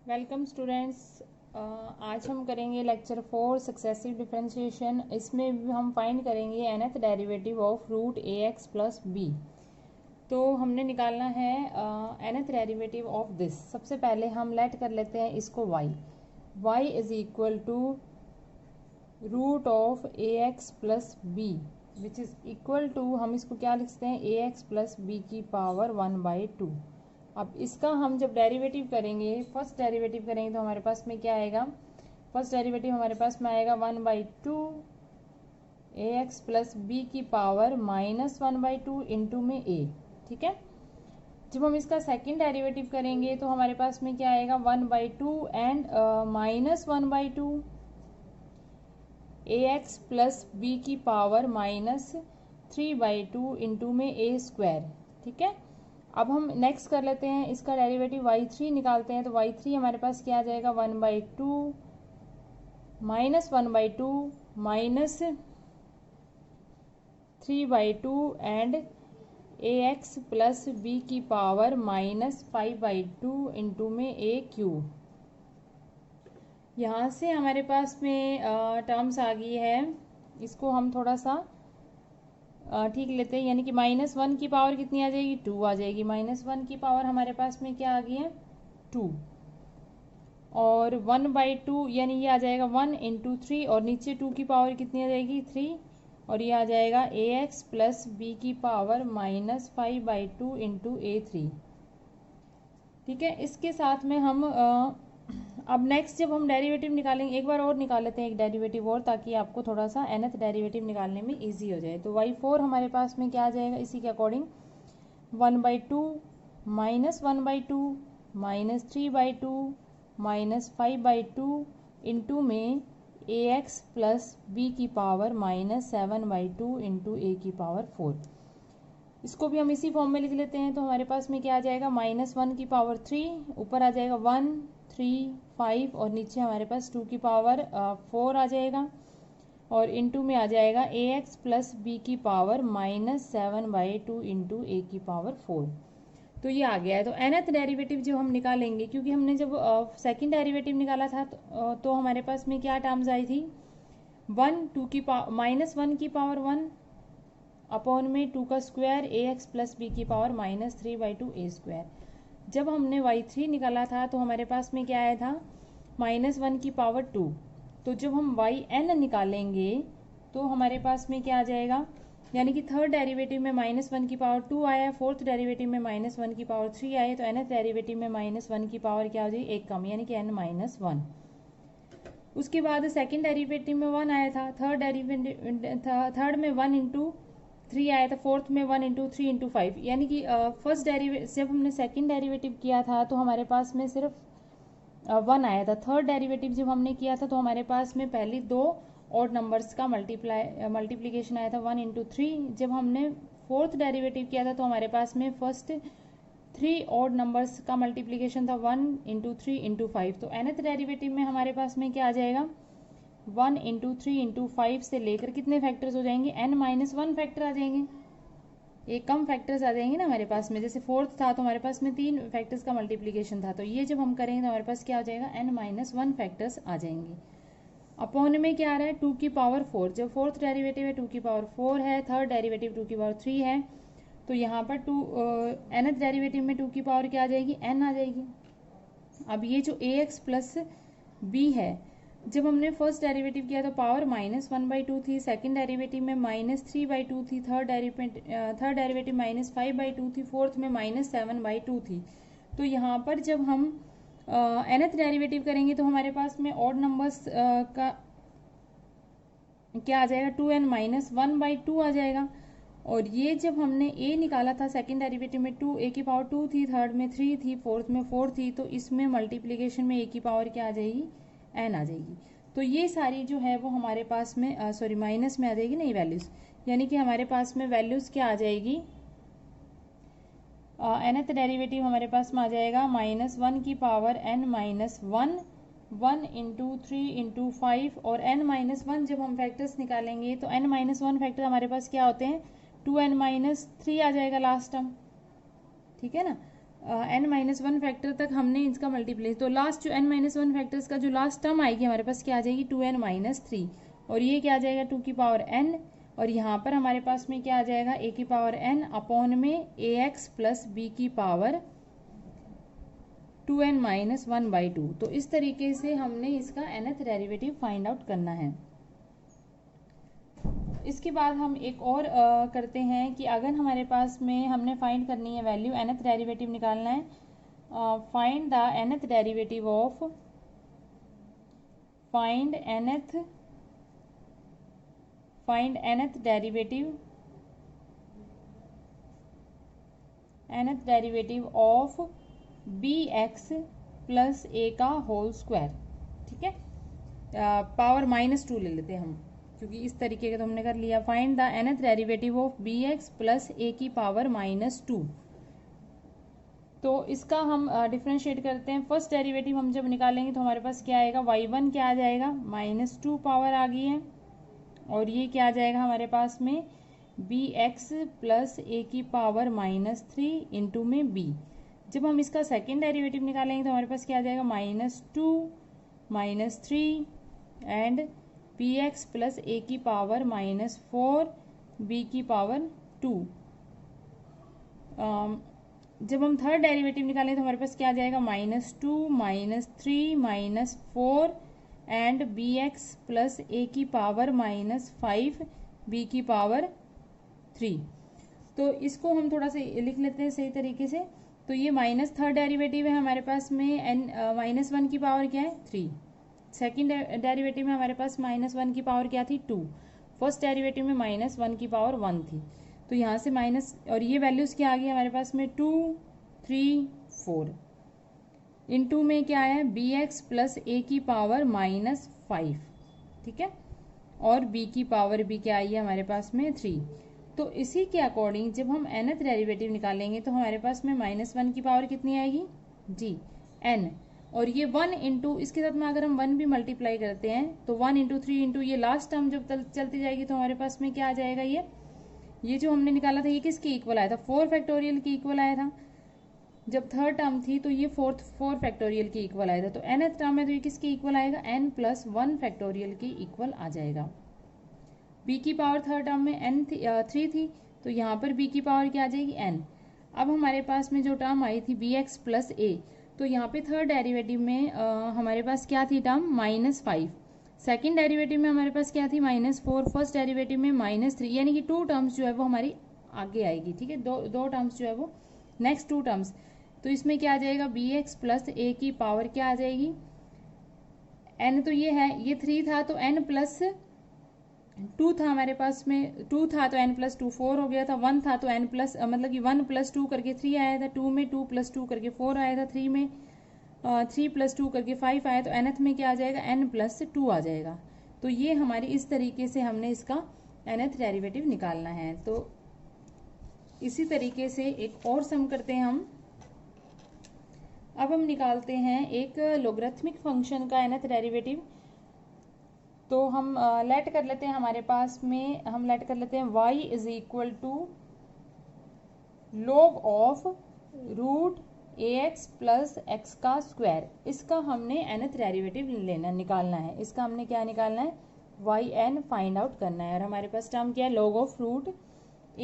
Welcome students. आज हम करेंगे लेक्चर 4 सक्सेसिव डिफरेंशिएशन। इसमें भी हम फाइंड करेंगे nth derivative of root a x plus b. तो हमने निकालना है nth डेरिवेटिव ऑफ दिस। सबसे पहले हम लेट कर लेते हैं इसको y is equal to root of a x plus b which is equal to, हम इसको क्या लिखते हैं, ए एक्स प्लस बी की पावर 1/2। अब इसका हम जब डेरिवेटिव करेंगे, फर्स्ट डेरिवेटिव करेंगे, तो हमारे पास में क्या आएगा, फर्स्ट डेरिवेटिव हमारे पास में आएगा 1/2 ए एक्स प्लस बी की पावर -1/2 इंटू में ए। ठीक है। जब हम इसका सेकंड डेरिवेटिव करेंगे तो हमारे पास में क्या आएगा, 1/2 and -1/2 a x plus b की पावर -3/2 इंटू में ए स्क्वायर। ठीक है। अब हम नेक्स्ट कर लेते हैं इसका डेरिवेटिव y3 निकालते हैं। तो y3 हमारे पास क्या आ जाएगा, 1/2 -1/2 -3/2 and a x plus b की पावर -5/2 इंटू में ए क्यूब। यहाँ से हमारे पास में टर्म्स आ गई है, इसको हम थोड़ा सा ठीक लेते हैं, यानी कि -1 की पावर कितनी आ जाएगी, 2 आ जाएगी। -1 की पावर हमारे पास में क्या आ गई है, 2, और 1/2 यानी ये आ जाएगा 1 इंटू 3, और नीचे 2 की पावर कितनी आ जाएगी, 3, और ये आ जाएगा ए एक्स प्लस बी की पावर -5/2 इंटू A3। ठीक है। इसके साथ में हम अब नेक्स्ट जब हम डेरिवेटिव निकालेंगे, एक बार और निकाल लेते हैं एक डेरिवेटिव और, ताकि आपको थोड़ा सा nth डेरिवेटिव निकालने में इजी हो जाए। तो y4 हमारे पास में क्या आ जाएगा, इसी के अकॉर्डिंग 1/2 -1/2 -3/2 -5/2 इंटू में ए एक्स प्लस बी की पावर -7/2 इंटू ए की पावर 4। इसको भी हम इसी फॉर्म में लिख लेते हैं। तो हमारे पास में क्या आ जाएगा, -1 की पावर 3, ऊपर आ जाएगा 1 3 5, और नीचे हमारे पास 2 की पावर 4 आ जाएगा, और इंटू में आ जाएगा ए एक्स प्लस बी की पावर -7/2 इंटू ए की पावर 4। तो ये आ गया है। तो nth डेरिवेटिव जो हम निकालेंगे, क्योंकि हमने जब सेकंड डेरिवेटिव निकाला था तो हमारे पास में क्या टर्म्स आई थी, 1 की पावर 1 अपॉन में 2 का स्क्वायर ए एक्स प्लस बी की पावर -3/2 ए स्क्वायर। जब हमने y3 निकाला था तो हमारे पास में क्या आया था, -1 की पावर 2। तो जब हम yn निकालेंगे तो हमारे पास में क्या आ जाएगा, यानी कि थर्ड डेरिवेटिव में -1 की पावर 2 आया, फोर्थ डेरिवेटिव में -1 की पावर 3 आए, तो nth डेरिवेटिव में -1 की पावर क्या हो जाएगी, एक कम, यानी कि n-1। उसके बाद सेकेंड डेरिवेटिव में 1 आया था, थर्ड में 1 इंटू 3 आया था, फोर्थ में 1 इंटू 3 इंटू 5, यानी कि फर्स्ट डेरिवेटिव जब हमने सेकंड डेरिवेटिव किया था तो हमारे पास में सिर्फ 1 आया था। थर्ड डेरिवेटिव जब हमने किया था तो हमारे पास में पहले 2 ऑड नंबर्स का मल्टीप्लिकेशन आया था, 1 इंटू 3। जब हमने फोर्थ डेरिवेटिव किया था तो हमारे पास में फर्स्ट 3 ऑड नंबर्स का मल्टीप्लिकेशन था, 1 इंटू 3 इंटू 5। तो nth डेरिवेटिव में हमारे पास में क्या आ जाएगा, 1 इंटू 3 इंटू 5 से लेकर कितने फैक्टर्स हो जाएंगे, n-1 फैक्टर आ जाएंगे, एक कम फैक्टर्स आ जाएंगे ना हमारे पास में। जैसे फोर्थ था तो हमारे पास में 3 फैक्टर्स का मल्टीप्लिकेशन था, तो ये जब हम करेंगे तो हमारे पास क्या हो जाएगा, n-1 फैक्टर्स आ जाएंगे। अपॉन में क्या आ रहा है, 2 की पावर 4। जब फोर्थ डेरिवेटिव है 2 की पावर 4 है, थर्ड डेरिवेटिव 2 की पावर 3 है, तो यहाँ पर nth डेरिवेटिव में 2 की पावर क्या आ जाएगी, n आ जाएगी। अब ये जो ए एक्स प्लस बी है, जब हमने फर्स्ट डेरिवेटिव किया तो पावर -1/2 थी, सेकंड डेरिवेटिव में -3/2 थी, थर्ड डेरिवेटिव -5/2 थी, फोर्थ में -7/2 थी। तो यहाँ पर जब हम nth डेरिवेटिव करेंगे तो हमारे पास में ऑड नंबर्स का क्या आ जाएगा, 2n-1/2 आ जाएगा। और ये जब हमने a निकाला था सेकंड डेरिवेटिव में 2, a की पावर 2 थी, थर्ड में 3 थी, फोर्थ में 4 थी, तो इसमें मल्टीप्लिकेशन में a की पावर क्या आ जाएगी, n आ जाएगी। तो ये सारी जो है वो हमारे पास में सॉरी माइनस में आ जाएगी, नहीं वैल्यूज, यानी कि हमारे पास में वैल्यूज क्या आ जाएगी, nth डेरिवेटिव हमारे पास में आ जाएगा -1 की पावर n-1, 1 इंटू 3 इंटू 5, और n-1 जब हम फैक्टर्स निकालेंगे तो n-1 फैक्टर हमारे पास क्या होते हैं, 2n-3 आ जाएगा लास्ट टर्म। ठीक है ना। n-1 फैक्टर तक हमने इसका मल्टीप्लाई, तो लास्ट जो n-1 फैक्टर्स का जो लास्ट टर्म आएगी हमारे पास क्या आ जाएगी 2n-3, और ये क्या आ जाएगा 2 की पावर n, और यहाँ पर हमारे पास में क्या आ जाएगा a की पावर n अपॉन में ax प्लस b की पावर 2n-1/2। तो इस तरीके से हमने इसका nth डेरिवेटिव फाइंड आउट करना है। इसके बाद हम एक और करते हैं कि अगर हमारे पास में हमने फाइंड करनी है वैल्यू, nth डेरिवेटिव निकालना है, find the nth derivative of, find nth derivative of bx plus a का होल स्क्वायर। ठीक है, पावर -2 ले लेते हैं हम, क्योंकि इस तरीके का तो हमने कर लिया। Find the nth derivative of bx plus a की पावर -2। तो इसका हम डिफ्रेंशिएट करते हैं। फर्स्ट डेरिवेटिव हम जब निकालेंगे तो हमारे पास क्या आएगा, y1 क्या आ जाएगा -2 पावर आ गई है, और ये क्या आ जाएगा हमारे पास में bx प्लस a की पावर -3 इंटू में b। जब हम इसका सेकेंड डेरिवेटिव निकालेंगे तो हमारे पास क्या आ जाएगा -2 -3 एंड bx प्लस a की पावर -4 b की पावर 2। जब हम थर्ड डेरिवेटिव निकालें तो हमारे पास क्या आ जाएगा -2 -3 -4 एंड bx प्लस a की पावर -5 b की पावर 3। तो इसको हम थोड़ा सा लिख लेते हैं सही तरीके से। तो ये माइनस थर्ड डेरिवेटिव है हमारे पास में -1 की पावर क्या है 3। सेकेंड डेरिवेटिव में हमारे पास -1 की पावर क्या थी 2। फर्स्ट डेरिवेटिव में -1 की पावर 1 थी। तो यहाँ से माइनस, और ये वैल्यूज क्या आ गई हमारे पास में 2 3 4 इनटू में क्या है bx प्लस a की पावर -5। ठीक है, और b की पावर भी क्या आई है हमारे पास में 3। तो इसी के अकॉर्डिंग जब हम nth डेरिवेटिव निकालेंगे तो हमारे पास में -1 की पावर कितनी आएगी जी n, और ये 1 इंटू इसके साथ में अगर हम 1 भी मल्टीप्लाई करते हैं तो 1 इंटू 3 इंटू ये लास्ट टर्म जब चलती जाएगी तो हमारे पास में क्या आ जाएगा, ये जो हमने निकाला था ये किसके इक्वल आया था 4 फैक्टोरियल के इक्वल आया था। जब थर्ड टर्म थी तो ये 4 फैक्टोरियल के इक्वल आया था। तो nth टर्म है तो ये किसके इक्वल आएगा n प्लस 1 फैक्टोरियल के इक्वल आ जाएगा। b की पावर थर्ड टर्म में n 3 थी, तो यहाँ पर b की पावर क्या आ जाएगी n। अब हमारे पास में जो टर्म आई थी bx प्लस a, तो यहाँ पे थर्ड डेरिवेटिव में हमारे पास क्या थी टर्म -5। सेकेंड डेरिवेटिव में हमारे पास क्या थी -4। फर्स्ट डेरिवेटिव में -3, यानी कि 2 टर्म्स जो है वो हमारी आगे आएगी। ठीक है, दो टर्म्स जो है वो नेक्स्ट 2 टर्म्स। तो इसमें क्या आ जाएगा bx प्लस a की पावर क्या आ जाएगी n, तो ये है, ये 3 था तो n प्लस 2 था हमारे पास में, 2 था तो n प्लस 2 4 हो गया था, 1 था तो n प्लस मतलब कि 1 प्लस 2 करके 3 आया था, 2 में 2 प्लस 2 करके 4 आया था, 3 में 3 प्लस 2 करके 5 आया, तो nth में क्या आ जाएगा n प्लस 2 आ जाएगा। तो ये हमारी इस तरीके से हमने इसका nth डेरिवेटिव निकालना है। तो इसी तरीके से एक और सम करते हैं हम। अब हम निकालते हैं एक लोगरिथमिक फंक्शन का nth डेरिवेटिव। तो हम लेट कर लेते हैं, हमारे पास में हम लेट कर लेते हैं y is equal to log of root ax plus x का स्क्वायर। इसका हमने nth डेरिवेटिव लेना निकालना है। इसका हमने क्या निकालना है yn फाइंड आउट करना है, और हमारे पास टर्म क्या है log of root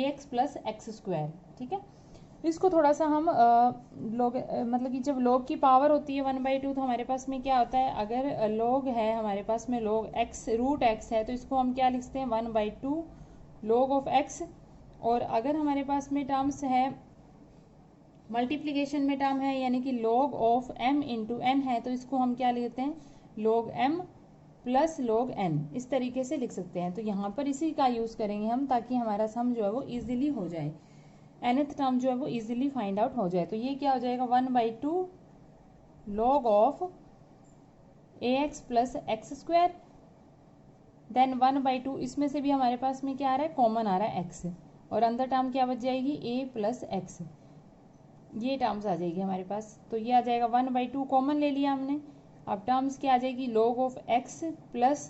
ax plus x square. ठीक है, इसको थोड़ा सा हम log मतलब कि जब log की पावर होती है 1/2 तो हमारे पास में क्या होता है, अगर log है हमारे पास में log x रूट x है तो इसको हम क्या लिखते हैं 1/2 log ऑफ x। और अगर हमारे पास में टर्म्स है मल्टीप्लीकेशन में टर्म है यानी कि log of m into n है, तो इसको हम क्या लिखते हैं log m plus log n, इस तरीके से लिख सकते हैं। तो यहाँ पर इसी का यूज़ करेंगे हम, ताकि हमारा सम जो है वो ईजिली हो जाए, nth टर्म जो है वो इजीली फाइंड आउट हो जाए। तो ये क्या हो जाएगा 1/2 log of ax plus x square, then 1/2 इसमें से भी हमारे पास में क्या आ रहा है कॉमन आ रहा है x, और अंदर टर्म क्या बच जाएगी a प्लस एक्स, ये टर्म्स आ जाएगी हमारे पास। तो ये आ जाएगा 1/2 कॉमन ले लिया हमने। अब टर्म्स क्या आ जाएगी log of x plus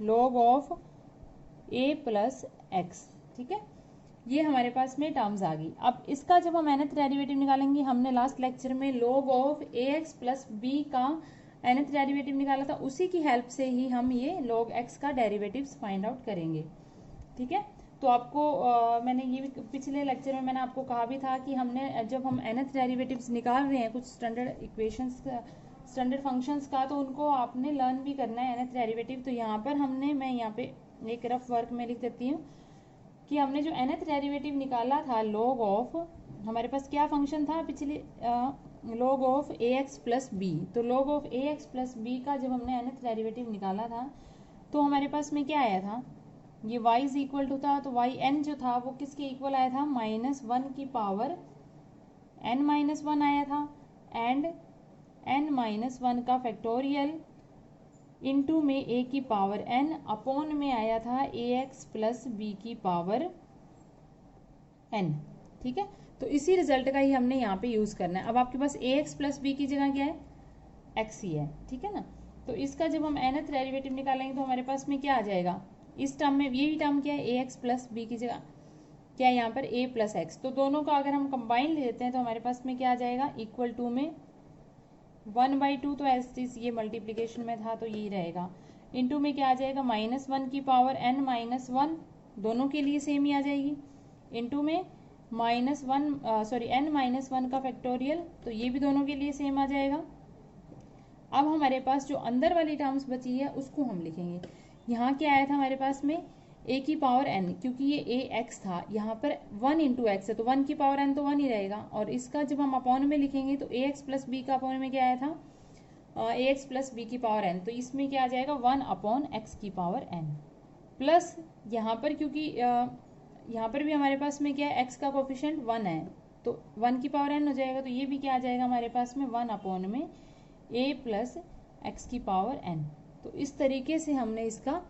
log of a plus x. ठीक है, ये हमारे पास में टर्म्स आ गई। अब इसका जब हम nth डेरिवेटिव निकालेंगे, हमने लास्ट लेक्चर में log of ax plus b का nth डेरिवेटिव निकाला था, उसी की हेल्प से ही हम ये log x का डेरिवेटिव्स फाइंड आउट करेंगे। ठीक है, तो आपको मैंने ये पिछले लेक्चर में मैंने आपको कहा भी था कि हमने जब हम nth डेरिवेटिव्स निकाल रहे हैं कुछ स्टैंडर्ड इक्वेशंस स्टैंडर्ड फंक्शंस का, तो उनको आपने लर्न भी करना है nth डेरिवेटिव। तो यहाँ पर मैं यहाँ पे एक रफ वर्क में लिख देती हूँ कि हमने जो nth डेरिवेटिव निकाला था log ऑफ, हमारे पास क्या फंक्शन था पिछले, log of ax plus b. तो log of ax plus b का जब हमने nth डेरिवेटिव निकाला था तो हमारे पास में क्या आया था, ये y इज इक्वल टू था, तो y n जो था वो किसके इक्वल आया था, -1 की पावर n-1 आया था, एंड n-1 का फैक्टोरियल इनटू में a की पावर n अपॉन में आया था ax प्लस b की पावर n। ठीक है, तो इसी रिजल्ट का ही हमने यहाँ पे यूज करना है। अब आपके पास ax प्लस b की जगह क्या है, x ही है। ठीक है ना, तो इसका जब हम nth डेरिवेटिव निकालेंगे तो हमारे पास में क्या आ जाएगा, इस टर्म में ये भी टर्म क्या है, ax प्लस b की जगह क्या है यहाँ पर a प्लस x। तो दोनों का अगर हम कंबाइन ले लेते हैं तो हमारे पास में क्या आ जाएगा, इक्वल टू में 1/2, तो एस ये मल्टीप्लीकेशन में था तो यही रहेगा, इनटू में क्या आ जाएगा, -1 की पावर n-1, दोनों के लिए सेम ही आ जाएगी, इनटू में n-1 का फैक्टोरियल, तो ये भी दोनों के लिए सेम आ जाएगा। अब हमारे पास जो अंदर वाली टर्म्स बची है उसको हम लिखेंगे। यहाँ क्या आया था हमारे पास में, a की पावर n, क्योंकि ये ax था, यहाँ पर 1 इंटू एक्स है तो 1 की पावर n तो 1 ही रहेगा, और इसका जब हम अपॉन में लिखेंगे तो ax प्लस बी का अपॉन में क्या आया था, ax प्लस बी की पावर n, तो इसमें क्या आ जाएगा 1 अपॉन x की पावर n, प्लस यहाँ पर क्योंकि यहाँ पर भी हमारे पास में क्या है, x का कोफिशिएंट 1 है तो 1 की पावर n हो जाएगा, तो ये भी क्या आ जाएगा हमारे पास में 1 अपॉन में a प्लस x की पावर n। तो इस तरीके से हमने इसका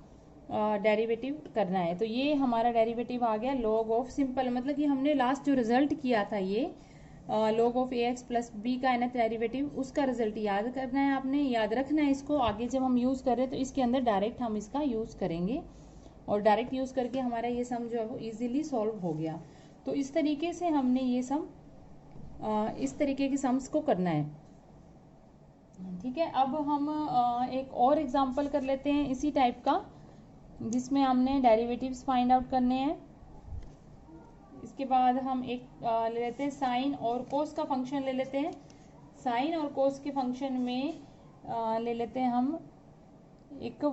डेरिवेटिव करना है। तो ये हमारा डेरिवेटिव आ गया log ऑफ, सिंपल मतलब कि हमने लास्ट जो रिजल्ट किया था ये log of ax plus b का nth डेरिवेटिव, उसका रिजल्ट याद करना है, आपने याद रखना है इसको। आगे जब हम यूज़ करें तो इसके अंदर डायरेक्ट हम इसका यूज़ करेंगे और डायरेक्ट यूज़ करके हमारा ये सम जो है वो ईजिली सॉल्व हो गया। तो इस तरीके से हमने ये सम इस तरीके के सम्स को करना है। ठीक है, अब हम एक और एग्जाम्पल कर लेते हैं इसी टाइप का, जिसमें हमने डेरिवेटिव्स फाइंड आउट करने हैं। इसके बाद हम एक ले लेते हैं साइन और कोस का फंक्शन ले लेते हैं। साइन और कोस के फंक्शन में ले लेते हैं हम एक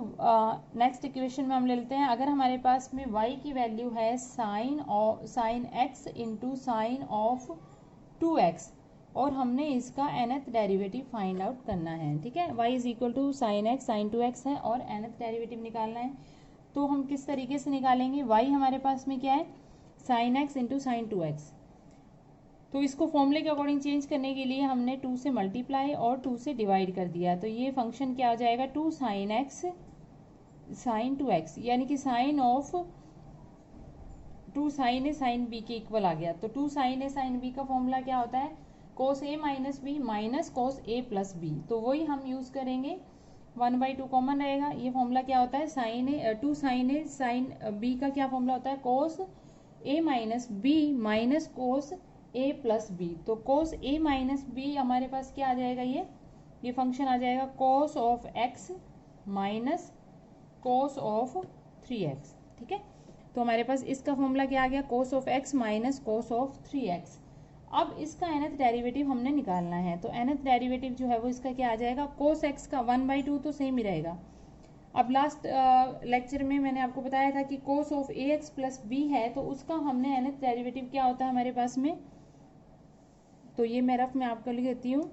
नेक्स्ट इक्वेशन में हम ले लेते हैं, अगर हमारे पास में y की वैल्यू है sine x into sine of 2x और हमने इसका nth डेरिवेटिव फाइंड आउट करना है। ठीक है, y is equal to sine x sine 2x है और nth डेरिवेटिव निकालना है। तो हम किस तरीके से निकालेंगे, y हमारे पास में क्या है, sine x into sign 2x। तो इसको फॉर्मूले के अकॉर्डिंग चेंज करने के लिए हमने 2 से मल्टीप्लाई और 2 से डिवाइड कर दिया, तो ये फंक्शन क्या हो जाएगा, 2 साइन x साइन 2x, यानी कि sine of 2 sine a sine b के इक्वल आ गया। तो 2 साइन ए साइन बी का फॉर्मूला क्या होता है, cos a minus b minus cos a plus b, तो वही हम यूज करेंगे। 1/2 कॉमन रहेगा। ये फॉर्मूला क्या होता है, sign A 2 sine a sine b का क्या फॉर्मूला होता है, cos a minus b minus cos a plus b. तो कोस ए माइनस बी हमारे पास क्या आ जाएगा, ये फंक्शन आ जाएगा cos of x minus cos of 3x। ठीक है, तो हमारे पास इसका फॉर्मूला क्या आ गया, cos of x minus cos of 3x। अब इसका nth डेरिवेटिव हमने निकालना है, तो nth डेरिवेटिव जो है वो इसका क्या आ जाएगा, कोस एक्स का 1/2 तो सेम ही रहेगा। अब लास्ट लेक्चर में मैंने आपको बताया था कि cos of ax plus b है, तो उसका हमने nth डेरिवेटिव क्या होता है हमारे पास में, तो ये मैं रफ में आपको लिख देती हूँ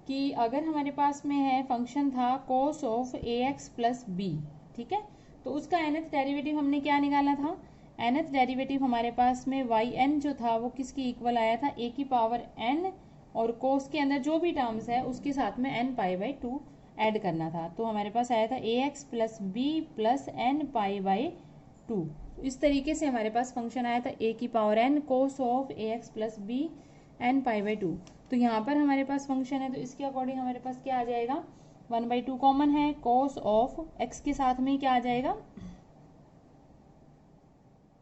कि अगर हमारे पास में है फंक्शन था cos of ax plus b, ठीक है, तो उसका nth डेरिवेटिव हमने क्या निकाला था, nth डेरिवेटिव हमारे पास में yn जो था वो किसकी इक्वल आया था, a की पावर n, और कोस के अंदर जो भी टर्म्स है उसके साथ में n π/2 ऐड करना था। तो हमारे पास आया था ax plus b plus n π/2। इस तरीके से हमारे पास फंक्शन आया था a की power n cos of ax plus b n π/2। तो यहाँ पर हमारे पास फंक्शन है, तो इसके अकॉर्डिंग हमारे पास क्या आ जाएगा, 1/2 कॉमन है, कोस ऑफ x के साथ में क्या आ जाएगा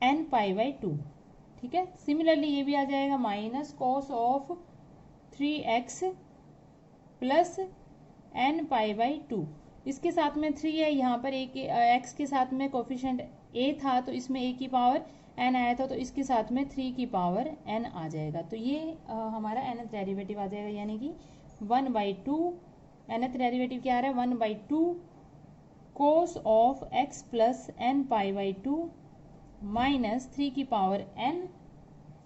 एन पाई बाई टू। ठीक है, सिमिलरली ये भी आ जाएगा minus cos of 3x plus n pi by two. इसके साथ में 3 है, यहाँ पर x के साथ में कोफिशिएंट a था तो इसमें a की पावर n आया था, तो इसके साथ में 3 की पावर n आ जाएगा। तो ये हमारा nth डेरिवेटिव आ जाएगा, यानी कि 1/2 nth डेरिवेटिव क्या आ रहा है 1/2 cos of x plus n pi by two minus 3 की power n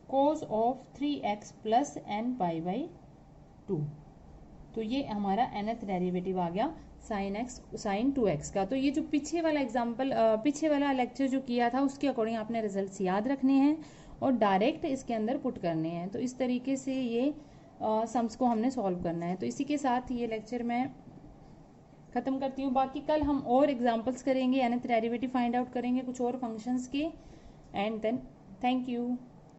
cos of 3x plus n pi by two. तो ये हमारा nth डेरिवेटिव आ गया साइन 2x का। तो ये जो पीछे वाला एग्जाम्पल पीछे वाला लेक्चर जो किया था उसके अकॉर्डिंग आपने रिजल्ट्स याद रखने हैं और डायरेक्ट इसके अंदर पुट करने हैं। तो इस तरीके से ये सम्स को हमने सॉल्व करना है। तो इसी के साथ ये लेक्चर मैं ख़त्म करती हूँ। बाकी कल हम और एग्जाम्पल्स करेंगे, nth डेरिवेटिव फाइंड आउट करेंगे कुछ और फंक्शंस के। And then thank you.